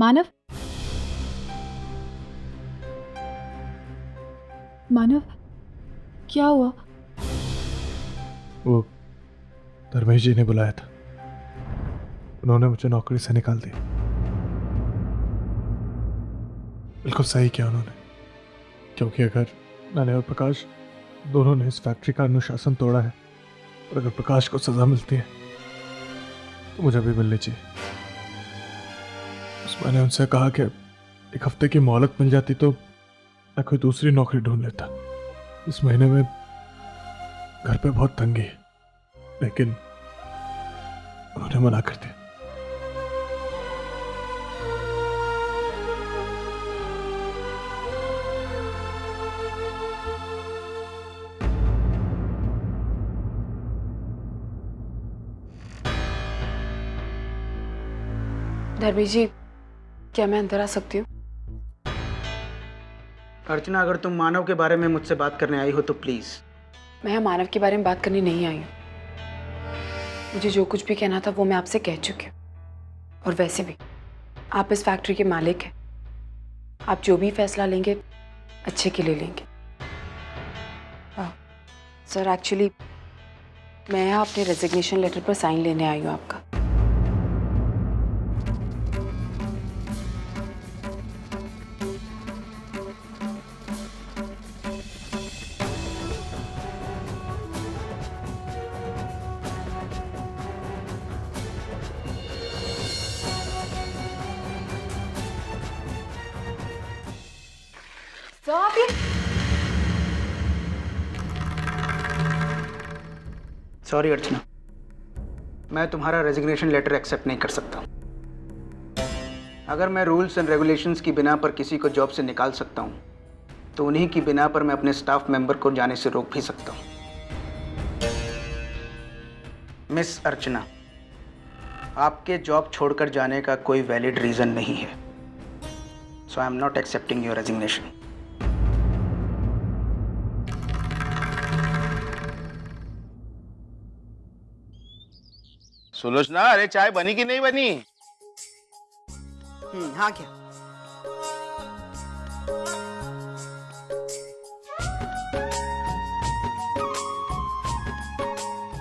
मानव, मानव, क्या हुआ? वो धर्मेश जी ने बुलाया था, उन्होंने मुझे नौकरी से निकाल दिया। बिल्कुल सही किया उन्होंने, क्योंकि अगर मैंने और प्रकाश दोनों ने इस फैक्ट्री का अनुशासन तोड़ा है और अगर प्रकाश को सजा मिलती है तो मुझे भी मिलनी चाहिए। बस मैंने उनसे कहा कि एक हफ्ते की मोहलत मिल जाती तो मैं कोई दूसरी नौकरी ढूंढ लेता। इस महीने में घर पे बहुत तंगी है, लेकिन उन्होंने मना कर दिया। धर्मेश जी, क्या मैं अंदर आ सकती हूँ? अर्चना, अगर तुम मानव के बारे में मुझसे बात करने आई हो तो प्लीज। मैं यहाँ मानव के बारे में बात करने नहीं आई हूँ। मुझे जो कुछ भी कहना था वो मैं आपसे कह चुकी हूँ। और वैसे भी आप इस फैक्ट्री के मालिक हैं। आप जो भी फैसला लेंगे अच्छे के लिए लेंगे। सर, एक्चुअली मैं यहाँ अपने रेजिग्नेशन लेटर पर साइन लेने आई हूँ आपका। सॉरी अर्चना, मैं तुम्हारा रेजिग्नेशन लेटर एक्सेप्ट नहीं कर सकता। अगर मैं रूल्स एंड रेगुलेशंस की बिना पर किसी को जॉब से निकाल सकता हूँ तो उन्हीं की बिना पर मैं अपने स्टाफ मेंबर को जाने से रोक भी सकता हूँ। मिस अर्चना, आपके जॉब छोड़कर जाने का कोई वैलिड रीज़न नहीं है, so I am not accepting your resignation. Sulochana, अरे चाय बनी कि नहीं बनी? हाँ क्या?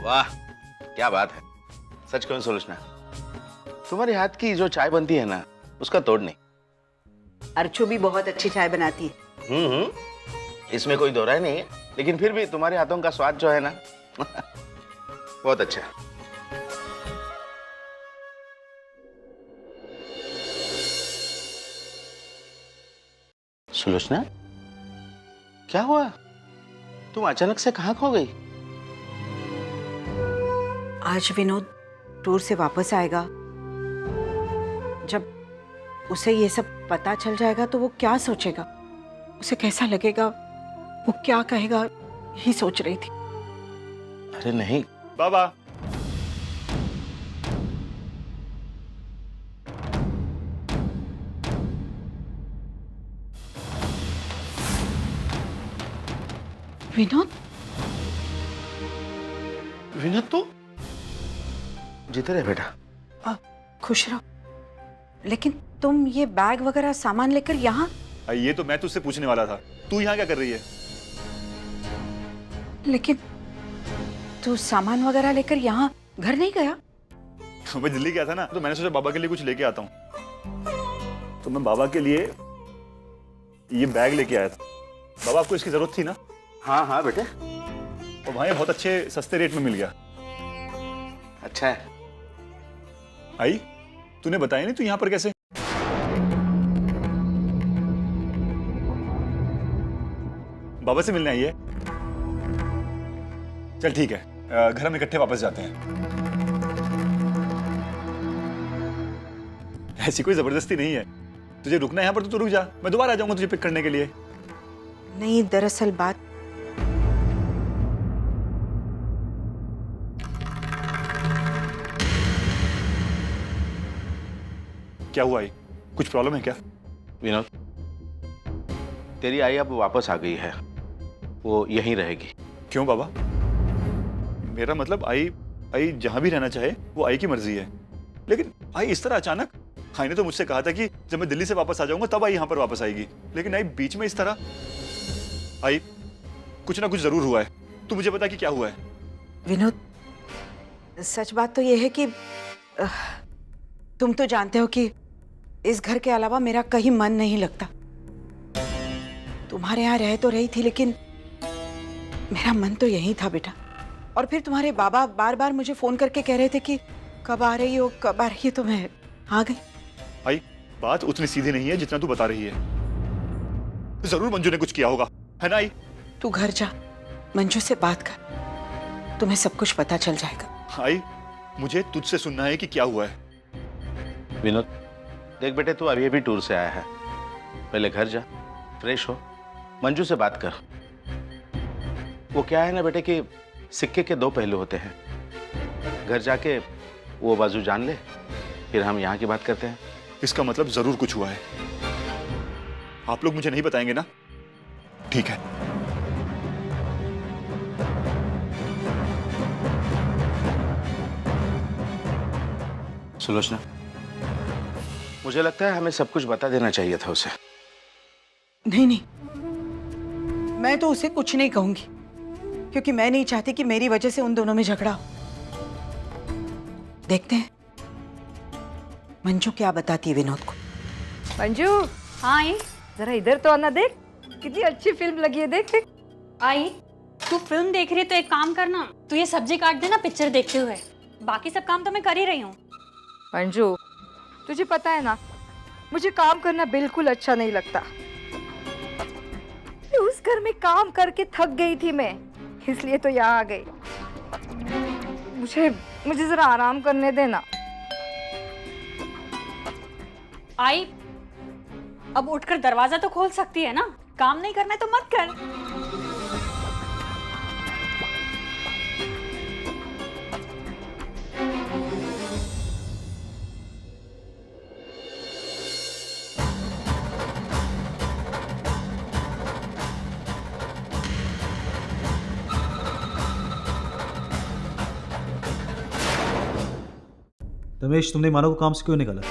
वाह, क्या बात है। सच कहूं सुलोचना, तुम्हारे हाथ की जो चाय बनती है ना, उसका तोड़ नहीं। अर्चो भी बहुत अच्छी चाय बनाती है। इसमें कोई दो राय नहीं है, लेकिन फिर भी तुम्हारे हाथों का स्वाद जो है ना बहुत अच्छा है। सुलोचना, क्या हुआ? तुम अचानक से कहाँ खो गई? आज विनोद टूर से वापस आएगा। जब उसे ये सब पता चल जाएगा तो वो क्या सोचेगा, उसे कैसा लगेगा, वो क्या कहेगा, यही सोच रही थी। अरे नहीं बाबा, विनोद, विनोद तू जीते रहे बेटा। खुश रहो। लेकिन तुम ये बैग वगैरह सामान लेकर यहाँ? ये तो मैं तुझसे पूछने वाला था, तू यहाँ क्या कर रही है? लेकिन तू सामान वगैरह लेकर यहाँ घर नहीं गया? मैं दिल्ली गया था ना, तो मैंने सोचा बाबा के लिए कुछ लेके आता हूँ, तो मैं बाबा के लिए ये बैग लेके आया था। बाबा, आपको इसकी जरूरत थी ना? हाँ हाँ बेटे। और वहाँ ये बहुत अच्छे सस्ते रेट में मिल गया। अच्छा है। आई, तूने बताया नहीं तू यहाँ पर कैसे? बाबा से मिलने आई है? चल ठीक है, घर हम इकट्ठे वापस जाते हैं। ऐसी कोई जबरदस्ती नहीं है, तुझे रुकना है यहाँ पर तो तू रुक जा, मैं दोबारा आ जाऊंगा तुझे पिक करने के लिए। नहीं, दरअसल बात क्या हुआ? आई, कुछ प्रॉब्लम है क्या? विनोद, तेरी आई अब वापस आ गई है, वो यहीं रहेगी। क्यों बाबा? मेरा मतलब आई जहां भी रहना चाहे वो आई की मर्जी है, लेकिन आई इस तरह अचानक? आई ने तो मुझसे कहा था कि जब मैं दिल्ली से वापस आ जाऊंगा तब आई यहाँ पर वापस आएगी, लेकिन आई बीच में इस तरह। आई, कुछ ना कुछ जरूर हुआ है, तू मुझे बता कि क्या हुआ है। विनोद, सच बात तो यह है कि तुम तो जानते हो कि इस घर के अलावा मेरा कहीं मन नहीं लगता। तुम्हारे यहाँ रह तो रही थी, लेकिन मेरा मन तो यही था बेटा। और फिर तुम्हारे बाबा बार बार मुझे फोन करके कह रहे थे कि कब आ रही हो, कब आ रही है, तो मैं आ गई। आई, बात उतनी सीधी नहीं है जितना तू बता रही है। जरूर मंजू ने कुछ किया होगा, है ना आई? तू घर जा, मंजू से बात कर, तुम्हें सब कुछ पता चल जाएगा। आई, मुझे तुझसे सुनना है कि क्या हुआ है। विनोद, देख बेटे, तू अभी अभी टूर से आया है, पहले घर जा, फ्रेश हो, मंजू से बात कर। वो क्या है ना बेटे कि सिक्के के दो पहलू होते हैं। घर जाके वो बाजू जान ले, फिर हम यहाँ की बात करते हैं। इसका मतलब जरूर कुछ हुआ है। आप लोग मुझे नहीं बताएंगे ना? ठीक है। सुलोचना, मुझे लगता है हमें सब कुछ बता देना चाहिए था उसे। नहीं नहीं, मैं तो उसे कुछ नहीं कहूंगी, क्योंकि मैं नहीं चाहती कि मेरी वजह से उन दोनों में झगड़ा हो। देखते हैं मंजू क्या बताती है विनोद को। मंजू, हाँ आई, जरा इधर तो आना, देख कितनी अच्छी फिल्म लगी है, देख देख। आई, तू फिल्म देख रही है तो एक काम करना, तू ये सब्जी काट देना पिक्चर देखते हुए, बाकी सब काम तो मैं कर ही रही हूँ। मंजू, तुझे पता है ना, मुझे काम करना बिल्कुल अच्छा नहीं लगता। उस घर में काम करके थक गई थी मैं, इसलिए तो यहाँ आ गई। मुझे जरा आराम करने देना। आई, अब उठकर दरवाजा तो खोल सकती है ना, काम नहीं करना है तो मत कर। रमेश, तुमने मानव को काम से क्यों निकाला?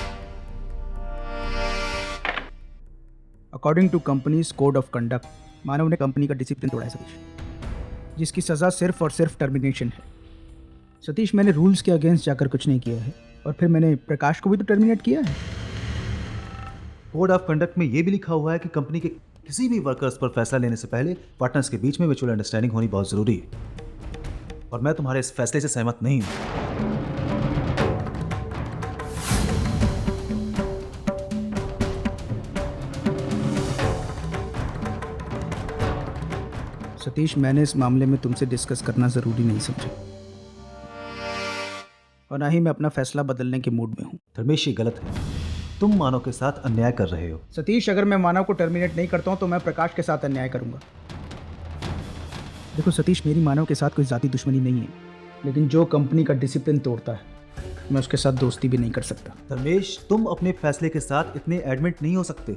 According to company's code of conduct, Manav ने कंपनी का डिसिप्लिन तोड़ा है सतीश, जिसकी सज़ा सिर्फ और सिर्फ टर्मिनेशन है। सतीश, मैंने रूल्स के अगेंस्ट जाकर कुछ नहीं किया है, और फिर मैंने प्रकाश को भी तो टर्मिनेट किया है। कोड ऑफ कंडक्ट में यह भी लिखा हुआ है कि कंपनी के किसी भी वर्कर्स पर फैसला लेने से पहले पार्टनर्स के बीच में म्यूचुअल अंडरस्टैंडिंग होनी बहुत ज़रूरी है, और मैं तुम्हारे इस फैसले से सहमत नहीं हूँ। सतीश, मैंने इस मामले में तुमसे डिस्कस करना ज़रूरी नहीं समझा, और ना ही मैं अपना फैसला बदलने के मूड में हूँ। धर्मेश, ये गलत है, तुम मानव के साथ अन्याय कर रहे हो। सतीश, अगर मैं मानव को टर्मिनेट नहीं करता हूँ तो मैं प्रकाश के साथ अन्याय करूँगा। देखो सतीश, मेरी मानव के साथ कोई ज़ाती दुश्मनी नहीं है, लेकिन जो कंपनी का डिसिप्लिन तोड़ता है मैं उसके साथ दोस्ती भी नहीं कर सकता। धर्मेश, तुम अपने फैसले के साथ इतने एडमिट नहीं हो सकते।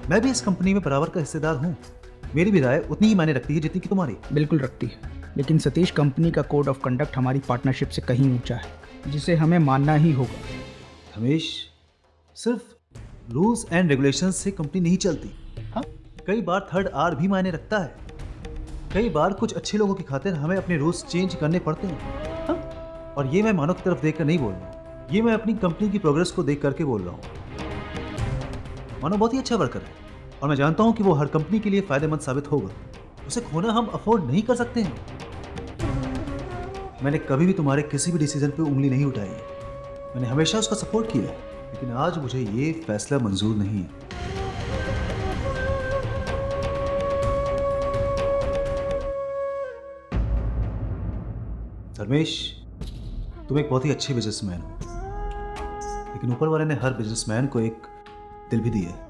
मैं भी इस कंपनी में बराबर का हिस्सेदार हूँ, मेरी भी राय उतनी ही मायने रखती है जितनी कि तुम्हारी। बिल्कुल रखती है, लेकिन सतीश, कंपनी का कोड ऑफ कंडक्ट हमारी पार्टनरशिप से कहीं ऊंचा है, जिसे हमें मानना ही होगा। रमेश, सिर्फ रूल्स एंड रेगुलेशंस से कंपनी नहीं चलती। हाँ, कई बार थर्ड आर भी मायने रखता है। कई बार कुछ अच्छे लोगों की खातिर हमें अपने रूल्स चेंज करने पड़ते हैं। हाँ? और ये मैं मानव की तरफ देखकर नहीं बोल रहा हूँ, ये मैं अपनी कंपनी की प्रोग्रेस को देख करके बोल रहा हूँ। मानव बहुत ही अच्छा वर्कर है, और मैं जानता हूँ कि वो हर कंपनी के लिए फायदेमंद साबित होगा। उसे खोना हम अफोर्ड नहीं कर सकते हैं। मैंने कभी भी तुम्हारे किसी भी डिसीजन पे उंगली नहीं उठाई है, मैंने हमेशा उसका सपोर्ट किया है, लेकिन आज मुझे ये फैसला मंजूर नहीं है। धर्मेश, तुम एक बहुत ही अच्छे बिजनेसमैन हो, लेकिन ऊपर वाले ने हर बिजनेसमैन को एक दिल भी दिया है,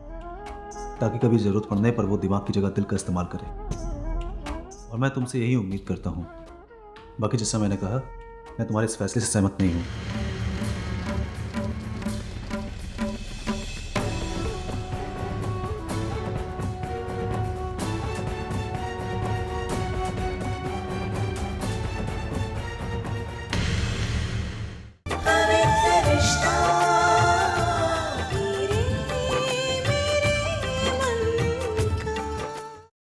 ताकि कभी जरूरत पड़ने पर वो दिमाग की जगह दिल का इस्तेमाल करे। और मैं तुमसे यही उम्मीद करता हूँ। बाकी जैसा मैंने कहा, मैं तुम्हारे इस फैसले से सहमत नहीं हूँ।